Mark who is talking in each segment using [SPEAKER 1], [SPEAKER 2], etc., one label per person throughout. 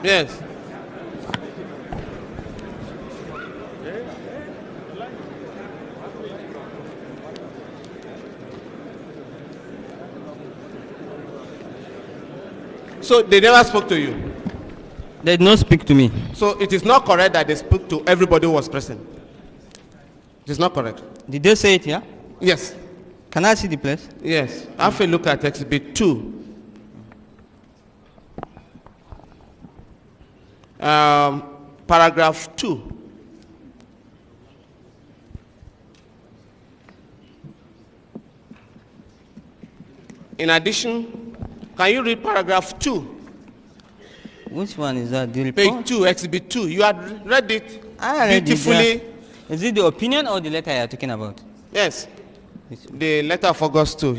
[SPEAKER 1] Yes. So they never spoke to you?
[SPEAKER 2] They did not speak to me.
[SPEAKER 1] So it is not correct that they spoke to everybody who was present? It is not correct?
[SPEAKER 2] Did they say it here?
[SPEAKER 1] Yes.
[SPEAKER 2] Can I see the place?
[SPEAKER 1] Yes. Have a look at Exhibit 2. Paragraph 2. In addition, can you read paragraph 2?
[SPEAKER 2] Which one is that? The report?
[SPEAKER 1] Page 2, Exhibit 2. You had read it
[SPEAKER 2] I read
[SPEAKER 1] beautifully.
[SPEAKER 2] it. Is it the opinion or the letter you are talking about?
[SPEAKER 1] Yes. The letter of August 2.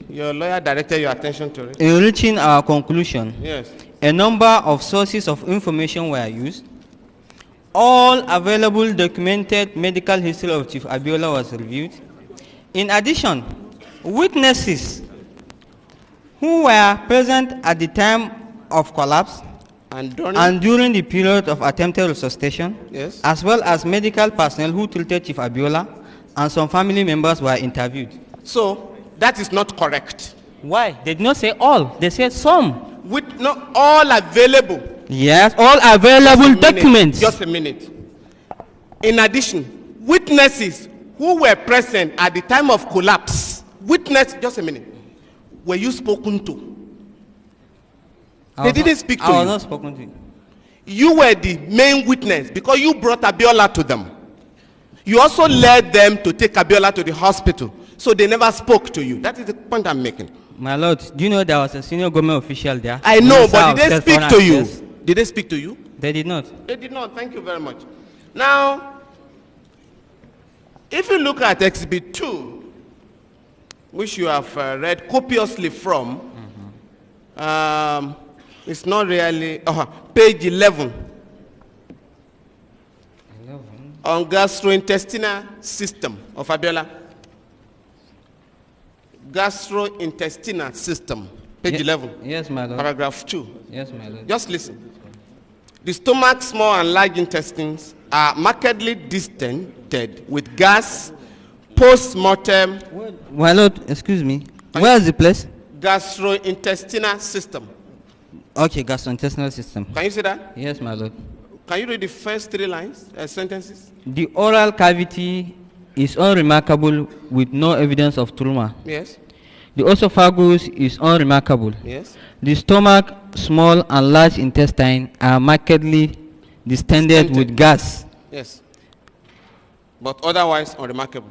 [SPEAKER 1] Your lawyer directed your attention to it.
[SPEAKER 2] In reaching our conclusion,
[SPEAKER 1] Yes.
[SPEAKER 2] a number of sources of information were used. All available documented medical history of Chief Abiola was reviewed. In addition, witnesses who were present at the time of collapse
[SPEAKER 1] And
[SPEAKER 2] during the period of attempted resuscitation,
[SPEAKER 1] yes,
[SPEAKER 2] as well as medical personnel who treated Chief Abiola and some family members were interviewed.
[SPEAKER 1] So that is not correct.
[SPEAKER 2] Why? They did not say all. They said some.
[SPEAKER 1] With not all available.
[SPEAKER 2] Yes, all available documents.
[SPEAKER 1] Just a minute. In addition, witnesses who were present at the time of collapse, just a minute, were you spoken to? They didn't speak to you.
[SPEAKER 2] I was not spoken to.
[SPEAKER 1] You were the main witness because you brought Abiola to them. You also led them to take Abiola to the hospital. So they never spoke to you. That is the point I'm making.
[SPEAKER 2] My lord, do you know there was a senior government official there?
[SPEAKER 1] I know, but did they speak to you? Did they speak to you?
[SPEAKER 2] They did not.
[SPEAKER 1] They did not. Thank you very much. Now, if you look at Exhibit 2, which you have read copiously from, it's not really, page 11. On gastrointestinal system of Abiola. Gastrointestinal system, page 11.
[SPEAKER 2] Yes, my lord.
[SPEAKER 1] Paragraph 2.
[SPEAKER 2] Yes, my lord.
[SPEAKER 1] Just listen. The stomach, small and large intestines are markedly distended with gas post-mortem.
[SPEAKER 2] My lord, excuse me. Where is the place?
[SPEAKER 1] Gastrointestinal system.
[SPEAKER 2] Okay, gastrointestinal system.
[SPEAKER 1] Can you see that?
[SPEAKER 2] Yes, my lord.
[SPEAKER 1] Can you read the first 3 lines, sentences?
[SPEAKER 2] The oral cavity is unremarkable with no evidence of trauma.
[SPEAKER 1] Yes.
[SPEAKER 2] The esophagus is unremarkable.
[SPEAKER 1] Yes.
[SPEAKER 2] The stomach, small and large intestine are markedly distended with gas.
[SPEAKER 1] Yes. But otherwise unremarkable.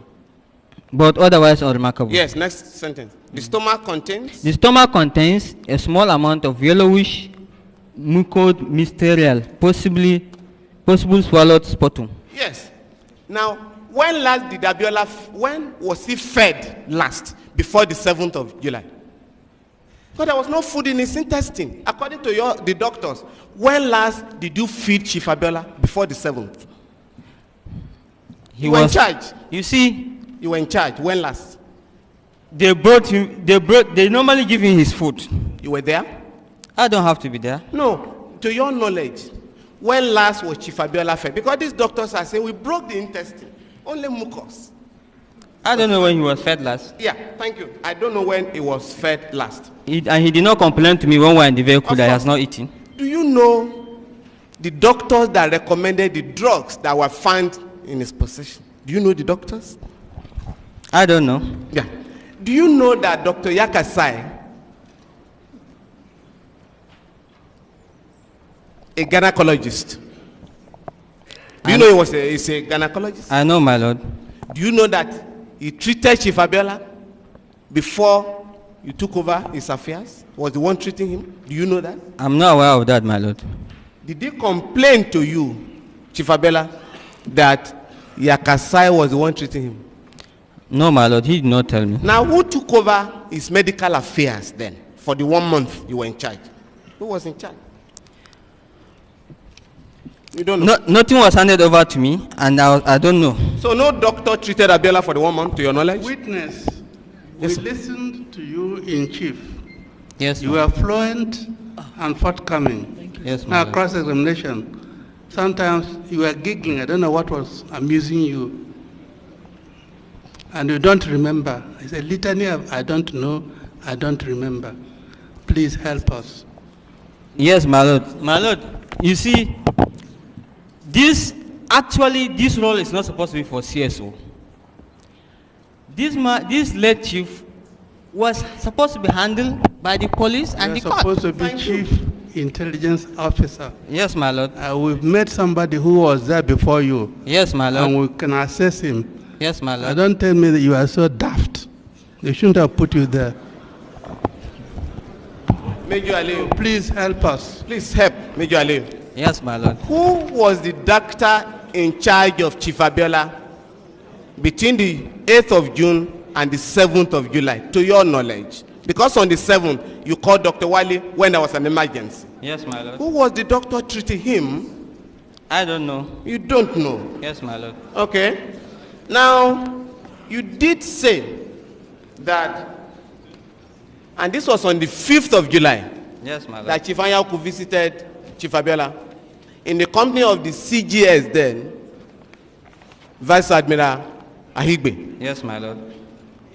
[SPEAKER 2] But otherwise unremarkable.
[SPEAKER 1] Yes, next sentence. The stomach contains?
[SPEAKER 2] The stomach contains a small amount of yellowish mucous material, possible swallowed sputum.
[SPEAKER 1] Yes. Now, when last did Abiola, when was he fed last? Before the 7th of July. Because there was no food in his intestine. According to the doctors, when last did you feed Chief Abiola? Before the 7th. You were in charge.
[SPEAKER 2] You see,
[SPEAKER 1] you were in charge. When last?
[SPEAKER 2] They brought him. They normally give him his food.
[SPEAKER 1] You were there?
[SPEAKER 2] I don't have to be there.
[SPEAKER 1] No. To your knowledge, when last was Chief Abiola fed? Because these doctors are saying we broke the intestine. Only mucus.
[SPEAKER 2] I don't know when he was fed last.
[SPEAKER 1] Yeah, thank you. I don't know when he was fed last.
[SPEAKER 2] And he did not complain to me when we were in the vehicle that he has not eaten.
[SPEAKER 1] Do you know the doctors that recommended the drugs that were found in his possession? Do you know the doctors?
[SPEAKER 2] I don't know.
[SPEAKER 1] Yeah. Do you know that Dr. Yakasai, a gynecologist, do you know he's a gynecologist?
[SPEAKER 2] I know, my lord.
[SPEAKER 1] Do you know that he treated Chief Abiola before you took over his affairs? Was the one treating him? Do you know that?
[SPEAKER 2] I'm not aware of that, my lord.
[SPEAKER 1] Did he complain to you, Chief Abiola, that Yakasai was the one treating him?
[SPEAKER 2] No, my lord, he did not tell me.
[SPEAKER 1] Now, who took over his medical affairs then for the 1 month you were in charge? Who was in charge? You don't know?
[SPEAKER 2] Nothing was handed over to me, and I don't know.
[SPEAKER 1] So no doctor treated Abiola for the 1 month, to your knowledge?
[SPEAKER 3] Witness,
[SPEAKER 1] yes,
[SPEAKER 3] we listened to you in chief.
[SPEAKER 2] Yes,
[SPEAKER 3] you were fluent and forthcoming.
[SPEAKER 2] Yes, my
[SPEAKER 3] Now,
[SPEAKER 2] lord.
[SPEAKER 3] cross-examination. Sometimes you were giggling. I don't know what was amusing you. And you don't remember. It's a litany of I don't know, I don't remember. Please help us.
[SPEAKER 2] Yes, my lord. My lord, you see, this role is not supposed to be for CSO. This late chief was supposed to be handled by the police and
[SPEAKER 3] You're
[SPEAKER 2] the court.
[SPEAKER 3] supposed to be
[SPEAKER 1] Thank you.
[SPEAKER 3] chief intelligence officer.
[SPEAKER 2] Yes, my lord.
[SPEAKER 3] We've met somebody who was there before you,
[SPEAKER 2] Yes, my
[SPEAKER 3] and
[SPEAKER 2] lord.
[SPEAKER 3] we can assess him.
[SPEAKER 2] Yes, my lord.
[SPEAKER 3] Don't tell me that you are so daft. They shouldn't have put you there.
[SPEAKER 1] Major Aliyu,
[SPEAKER 3] Please help us.
[SPEAKER 1] please help Major Aliyu.
[SPEAKER 2] Yes, my lord.
[SPEAKER 1] Who was the doctor in charge of Chief Abiola between the 8th of June and the 7th of July, to your knowledge? Because on the 7th, you called Dr. Wale when there was an emergency.
[SPEAKER 2] Yes, my lord.
[SPEAKER 1] Who was the doctor treating him?
[SPEAKER 2] I don't know.
[SPEAKER 1] You don't know.
[SPEAKER 2] Yes, my lord.
[SPEAKER 1] Okay. Now, you did say that, and this was on the 5th of July,
[SPEAKER 2] Yes, my lord.
[SPEAKER 1] that Chief Anyaku visited Chief Abiola in the company of the CGS then, Vice Admiral Ahigbe.
[SPEAKER 2] Yes, my lord.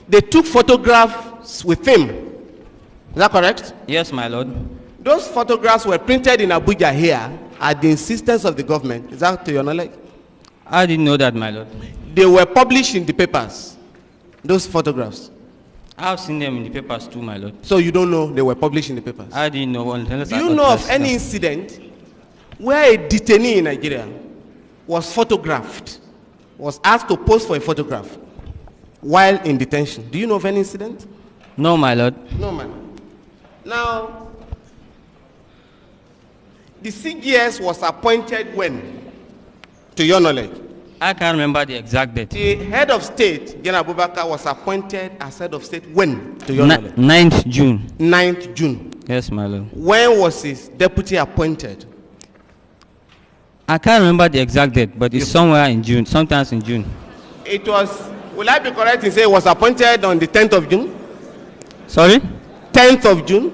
[SPEAKER 1] They took photographs with him. Is that correct?
[SPEAKER 2] Yes, my lord.
[SPEAKER 1] Those photographs were printed in Abuja here at the insistence of the government. Is that to your knowledge?
[SPEAKER 2] I didn't know that, my lord.
[SPEAKER 1] They were published in the papers, those photographs.
[SPEAKER 2] I've seen them in the papers too, my lord.
[SPEAKER 1] So you don't know they were published in the papers?
[SPEAKER 2] I didn't know. Unless
[SPEAKER 1] Do
[SPEAKER 2] I
[SPEAKER 1] you
[SPEAKER 2] got
[SPEAKER 1] know of
[SPEAKER 2] press
[SPEAKER 1] any
[SPEAKER 2] them.
[SPEAKER 1] incident where a detainee in Nigeria was photographed, was asked to pose for a photograph while in detention? Do you know of any incident?
[SPEAKER 2] No, my lord.
[SPEAKER 1] No, man. Now, the CGS was appointed when, to your knowledge?
[SPEAKER 2] I can't remember the exact date.
[SPEAKER 1] The head of state, General Abubakar, was appointed as head of state when, to your knowledge?
[SPEAKER 2] 9th June.
[SPEAKER 1] 9th June.
[SPEAKER 2] Yes, my lord.
[SPEAKER 1] When was his deputy appointed?
[SPEAKER 2] I can't remember the exact date, but it's somewhere in June, sometimes in June.
[SPEAKER 1] It was, will I be correct in saying it was appointed on the 10th of June?
[SPEAKER 2] Sorry?
[SPEAKER 1] 10th of June?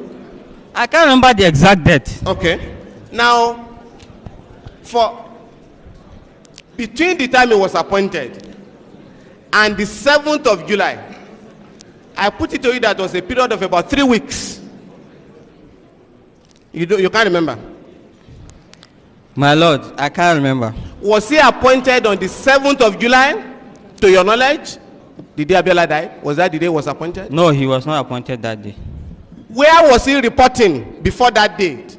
[SPEAKER 2] I can't remember the exact date.
[SPEAKER 1] Okay. Now, between the time he was appointed and the 7th of July, I put it to you that was a period of about 3 weeks. You can't remember?
[SPEAKER 2] My lord, I can't remember.
[SPEAKER 1] Was he appointed on the 7th of July, to your knowledge? The day Abiola died? Was that the day he was appointed?
[SPEAKER 2] No, he was not appointed that day.
[SPEAKER 1] Where was he reporting before that date?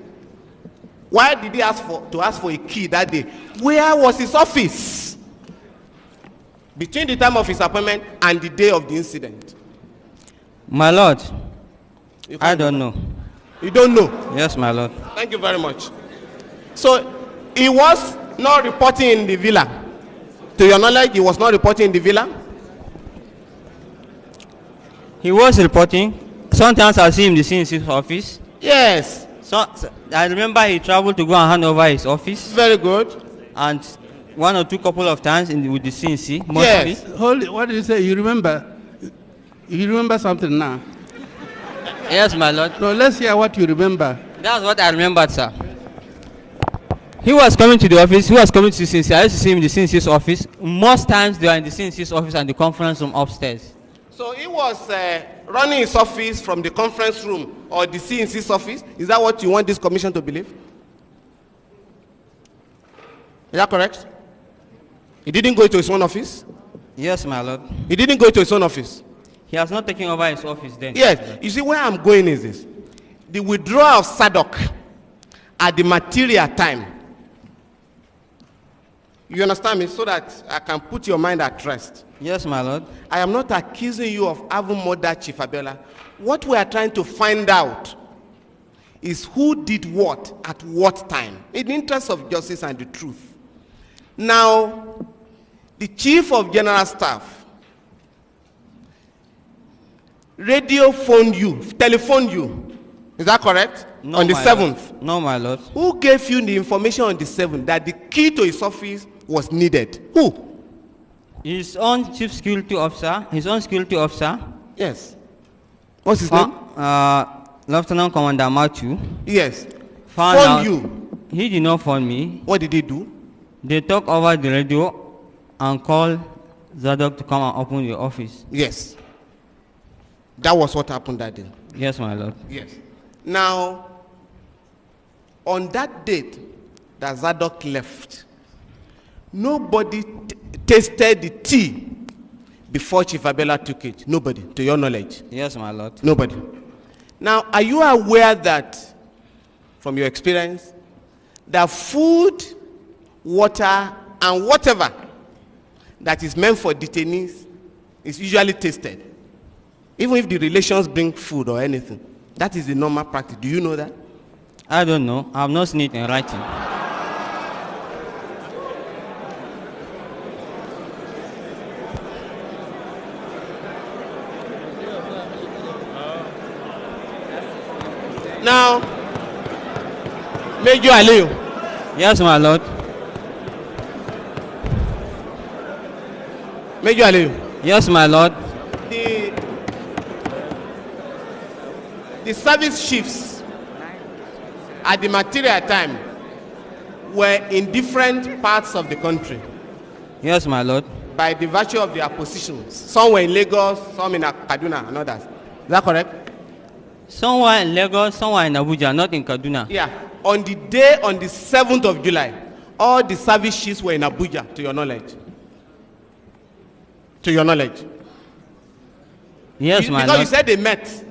[SPEAKER 1] Why did he ask for a key that day? Where was his office between the time of his appointment and the day of the incident?
[SPEAKER 2] My lord,
[SPEAKER 1] You
[SPEAKER 2] I
[SPEAKER 1] can't
[SPEAKER 2] don't
[SPEAKER 1] remember.
[SPEAKER 2] know.
[SPEAKER 1] You don't know?
[SPEAKER 2] Yes, my lord.
[SPEAKER 1] Thank you very much. So he was not reporting in the villa. To your knowledge, he was not reporting in the villa?
[SPEAKER 2] He was reporting. Sometimes I see him in the CNC's office.
[SPEAKER 1] Yes.
[SPEAKER 2] So I remember he traveled to go and hand over his office,
[SPEAKER 1] Very good.
[SPEAKER 2] and one or two couple of times with the CNC, mostly.
[SPEAKER 1] Yes.
[SPEAKER 3] Hold it. What did you say? You remember? You remember something now?
[SPEAKER 2] Yes, my lord.
[SPEAKER 3] No, let's hear what you remember.
[SPEAKER 2] That's what I remembered, sir. He was coming to the office. He was coming to the CNC. I used to see him in the CNC's office. Most times they are in the CNC's office and the conference room upstairs.
[SPEAKER 1] So he was running his office from the conference room or the CNC's office. Is that what you want this commission to believe? Is that correct? He didn't go to his own office?
[SPEAKER 2] Yes, my lord.
[SPEAKER 1] He didn't go to his own office?
[SPEAKER 2] He has not taken over his office then.
[SPEAKER 1] Yes. You see, where I'm going is this. The withdrawal of SADC at the material time. You understand me? So that I can put your mind at rest.
[SPEAKER 2] Yes, my lord.
[SPEAKER 1] I am not accusing you of having murdered Chief Abiola. What we are trying to find out is who did what at what time, in the interest of justice and the truth. Now, the Chief of General Staff telephoned you. Is that correct?
[SPEAKER 2] No,
[SPEAKER 1] on the
[SPEAKER 2] my
[SPEAKER 1] 7th.
[SPEAKER 2] Lord. No, my lord.
[SPEAKER 1] Who gave you the information on the 7th that the key to his office was needed? Who?
[SPEAKER 2] His own chief security officer, his own security officer,
[SPEAKER 1] Yes. What's his name?
[SPEAKER 2] Lieutenant Commander Matthew,
[SPEAKER 1] Yes.
[SPEAKER 2] found
[SPEAKER 1] Phoned
[SPEAKER 2] out.
[SPEAKER 1] you
[SPEAKER 2] He did not phone me.
[SPEAKER 1] What did he do?
[SPEAKER 2] They talk over the radio and call Zadok to come and open the office.
[SPEAKER 1] Yes. That was what happened that day.
[SPEAKER 2] Yes, my lord.
[SPEAKER 1] Yes. Now, on that date that Zadok left, nobody tasted the tea before Chief Abiola took it. Nobody, to your knowledge.
[SPEAKER 2] Yes, my lord.
[SPEAKER 1] Nobody. Now, are you aware that, from your experience, that food, water, and whatever that is meant for detainees is usually tasted? Even if the relations bring food or anything. That is the normal practice. Do you know that?
[SPEAKER 2] I don't know. I have not seen it in writing.
[SPEAKER 1] Now, Major Aliyu.
[SPEAKER 2] Yes, my lord.
[SPEAKER 1] Major Aliyu.
[SPEAKER 2] Yes, my lord.
[SPEAKER 1] The service chiefs at the material time were in different parts of the country
[SPEAKER 2] Yes, my lord.
[SPEAKER 1] by the virtue of their positions. Some were in Lagos, some in Kaduna, and others. Is that correct?
[SPEAKER 2] Some were in Lagos, some were in Abuja, not in Kaduna.
[SPEAKER 1] Yeah. On the day, on the 7th of July, all the service chiefs were in Abuja, to your knowledge. To your knowledge.
[SPEAKER 2] Yes, my
[SPEAKER 1] Because
[SPEAKER 2] lord.
[SPEAKER 1] you said they met.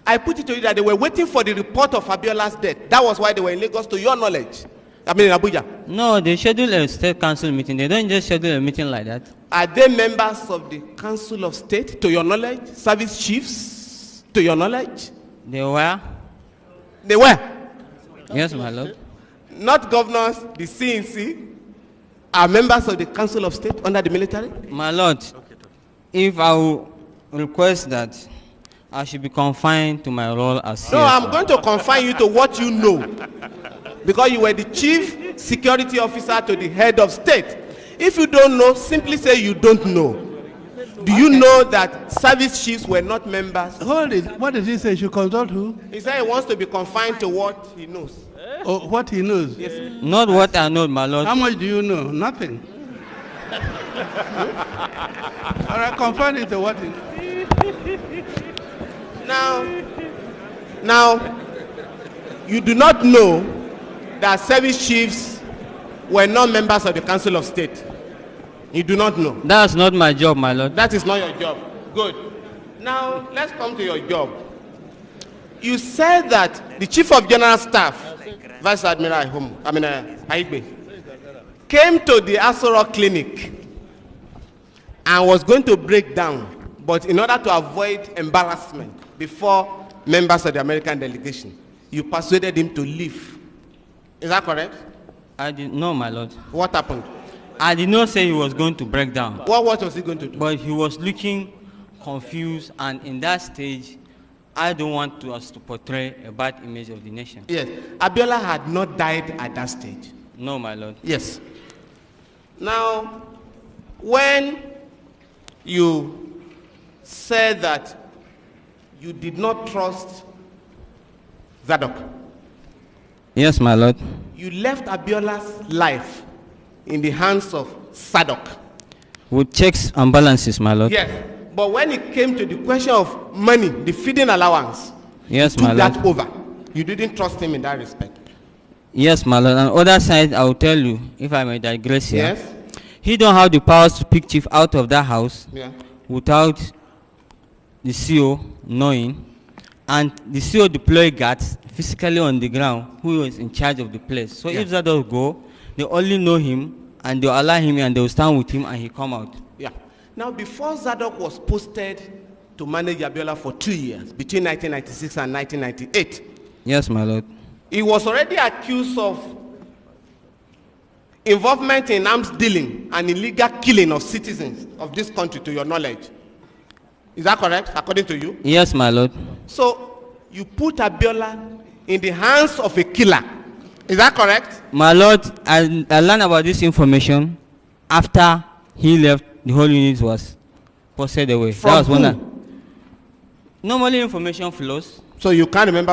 [SPEAKER 1] I put it to you that they were waiting for the report of Abiola's death. That was why they were in Lagos, to your knowledge. I mean, in Abuja.
[SPEAKER 2] No, they schedule a state council meeting. They don't just schedule a meeting like that.
[SPEAKER 1] Are they members of the Council of State, to your knowledge? Service chiefs, to your knowledge?
[SPEAKER 2] They were.
[SPEAKER 1] They were.
[SPEAKER 2] Yes, my lord.
[SPEAKER 1] Not governors, the CNC, are members of the Council of State under the military?
[SPEAKER 2] My lord, if I will request that I should be confined to my role as
[SPEAKER 1] No,
[SPEAKER 2] CSO.
[SPEAKER 1] I'm going to confine you to what you know. Because you were the chief security officer to the head of state. If you don't know, simply say you don't know. Do you know that service chiefs were not members?
[SPEAKER 3] Hold it. What did he say? Should consult who?
[SPEAKER 1] He said he wants to be confined to what he knows.
[SPEAKER 3] Oh, what he knows.
[SPEAKER 1] Yes.
[SPEAKER 2] Not what I know, my lord.
[SPEAKER 3] How much do you know? Nothing. All right, confine it to what he
[SPEAKER 1] Now, you do not know that service chiefs were not members of the Council of State. You do not know.
[SPEAKER 2] That's not my job, my lord.
[SPEAKER 1] That is not your job. Good. Now, let's come to your job. You said that the Chief of General Staff, Vice Admiral Aigbe, came to the Asoro Clinic and was going to break down, but in order to avoid embarrassment before members of the American delegation, you persuaded him to leave. Is that correct?
[SPEAKER 2] I did no, my lord.
[SPEAKER 1] What happened?
[SPEAKER 2] I did not say he was going to break down,
[SPEAKER 1] What was he going to do?
[SPEAKER 2] but he was looking confused, and in that stage, I don't want us to portray a bad image of the nation.
[SPEAKER 1] Yes. Abiola had not died at that stage.
[SPEAKER 2] No, my lord.
[SPEAKER 1] Yes. Now, when you said that you did not trust Zadok,
[SPEAKER 2] Yes, my lord.
[SPEAKER 1] you left Abiola's life in the hands of Zadok.
[SPEAKER 2] With checks and balances, my lord.
[SPEAKER 1] Yes. But when it came to the question of money, the feeding allowance,
[SPEAKER 2] Yes,
[SPEAKER 1] you
[SPEAKER 2] my
[SPEAKER 1] took
[SPEAKER 2] lord.
[SPEAKER 1] that over. You didn't trust him in that respect.
[SPEAKER 2] Yes, my lord. On the other side, I will tell you, if I may digress here.
[SPEAKER 1] Yes?
[SPEAKER 2] He don't have the powers to pick chief out of that house
[SPEAKER 1] Yeah.
[SPEAKER 2] without the CO knowing, and the CO deploy guards physically on the ground who was in charge of the place. So
[SPEAKER 1] Yeah.
[SPEAKER 2] if Zadok go, they only know him and they allow him and they will stand with him and he come out.
[SPEAKER 1] Yeah. Now, before Zadok was posted to manage Abiola for 2 years, between 1996 and 1998,
[SPEAKER 2] Yes, my lord.
[SPEAKER 1] he was already accused of involvement in arms dealing and illegal killing of citizens of this country, to your knowledge. Is that correct, according to you?
[SPEAKER 2] Yes, my lord.
[SPEAKER 1] So, you put Abiola in the hands of a killer. Is that correct?
[SPEAKER 2] My lord, I learned about this information after he left. The whole unit was posted away.
[SPEAKER 1] From
[SPEAKER 2] that was
[SPEAKER 1] who?
[SPEAKER 2] when normally information flows.
[SPEAKER 1] So, you can't remember